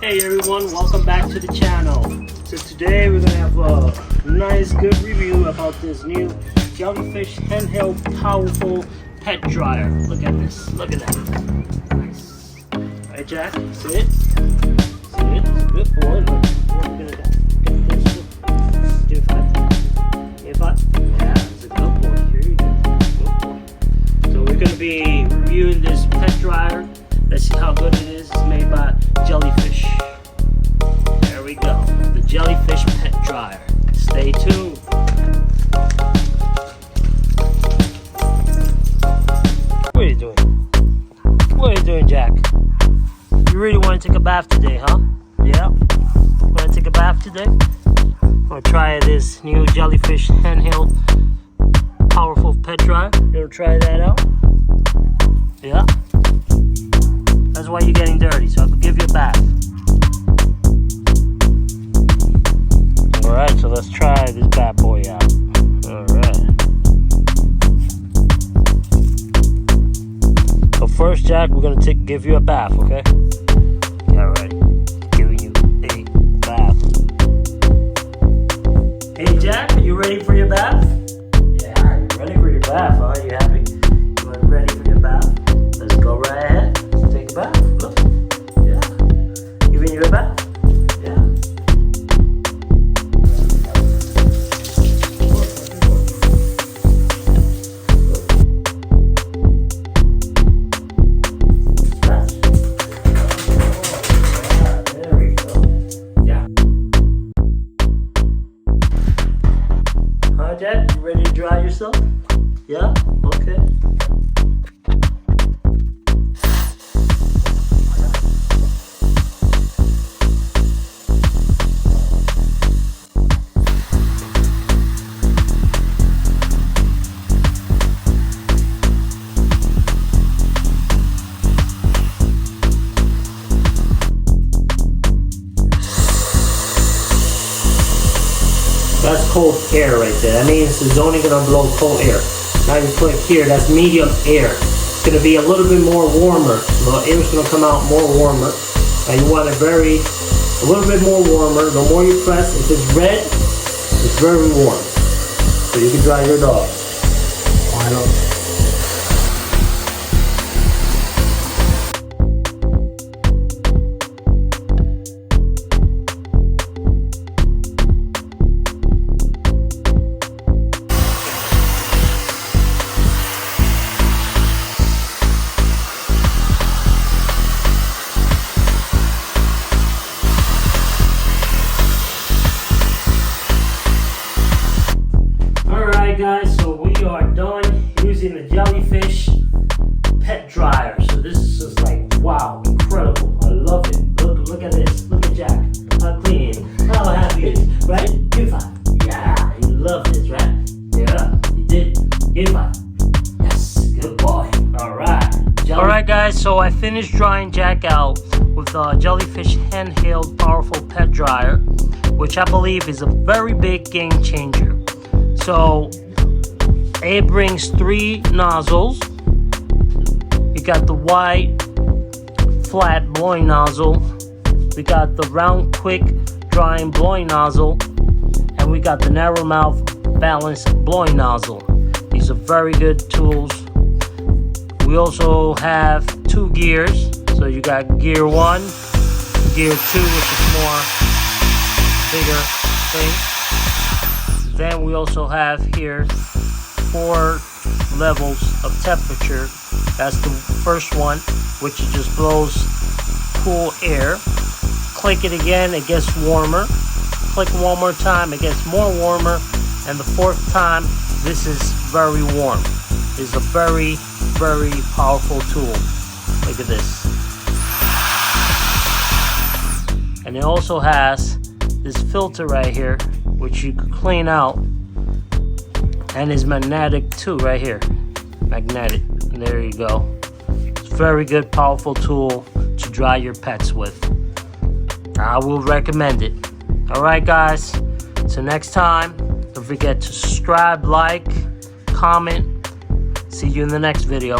Hey everyone, welcome back to the channel. So today we're going to have a nice good review about this new Jellyfish handheld powerful pet dryer. Look at this, look at that. Nice. Alright Jack, sit. Sit, good boy. Look, we're going to get this. Give 5. Give 5. Yeah, it's a good boy. Here you go. Good boy. So we're going to be reviewing this pet dryer. Let's see how good it is. It's made by Jellyfish. There we go. The Jellyfish pet dryer. Stay tuned. What are you doing? What are you doing, Jack? You really want to take a bath today, huh? Yeah? Want to take a bath today? Want to try this new Jellyfish handheld powerful pet dryer? You want to try that out? Yeah? That's why you're getting dirty, so I could give you a bath. Alright, so let's try this bad boy out. Alright. So first, Jack, we're gonna give you a bath, okay? Yeah, ready. Giving you a bath. Hey Jack, are you ready for your bath? Yeah, you ready for your bath, huh? You happy? You ready for your bath? Let's go right ahead. Take a bath. Look. Yeah. Giving you a bath. Yeah. There we go. Yeah. Huh, Jack? You ready to dry yourself? Yeah? Okay. That's cold air right there. That means it's only gonna blow cold air. Now you click here, that's medium air. It's gonna be a little bit more warmer. The air's gonna come out more warmer. And you want it a little bit more warmer. The more you press, if it's red, it's very warm. So you can dry your dog. Why not? Guys, so we are done using the Jellyfish pet dryer. So this is just like, wow, incredible. I love it. Look at this. Look at Jack. How clean. How happy he is. Right? Give 5. Yeah, he loved this, right? Yeah, he did. Give 5. Yes, good boy. Alright. Alright guys, so I finished drying Jack out with the Jellyfish handheld powerful pet dryer, which I believe is a very big game changer. So it brings 3 nozzles. You got the wide, flat blowing nozzle. We got the round, quick drying blowing nozzle. And we got the narrow mouth balanced blowing nozzle. These are very good tools. We also have 2 gears. So you got gear 1, gear 2, which is more bigger thing. Then we also have here 4 levels of temperature. That's the first one, which just blows cool air. Click it again, it gets warmer. Click one more time, it gets more warmer. And the 4th time, this is very warm. It's a very, very powerful tool. Look at this. And it also has this filter right here, which you can clean out, and is magnetic too right here. Magnetic. There you go. It's a very good, powerful tool to dry your pets with. I will recommend it. Alright guys, so next time, don't forget to subscribe, like, comment. See you in the next video.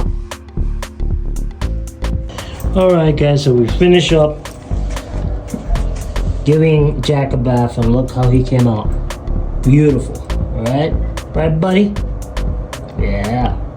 Alright guys, so we finish up giving Jack a bath, and look how he came out. Beautiful, all right? Right, buddy? Yeah.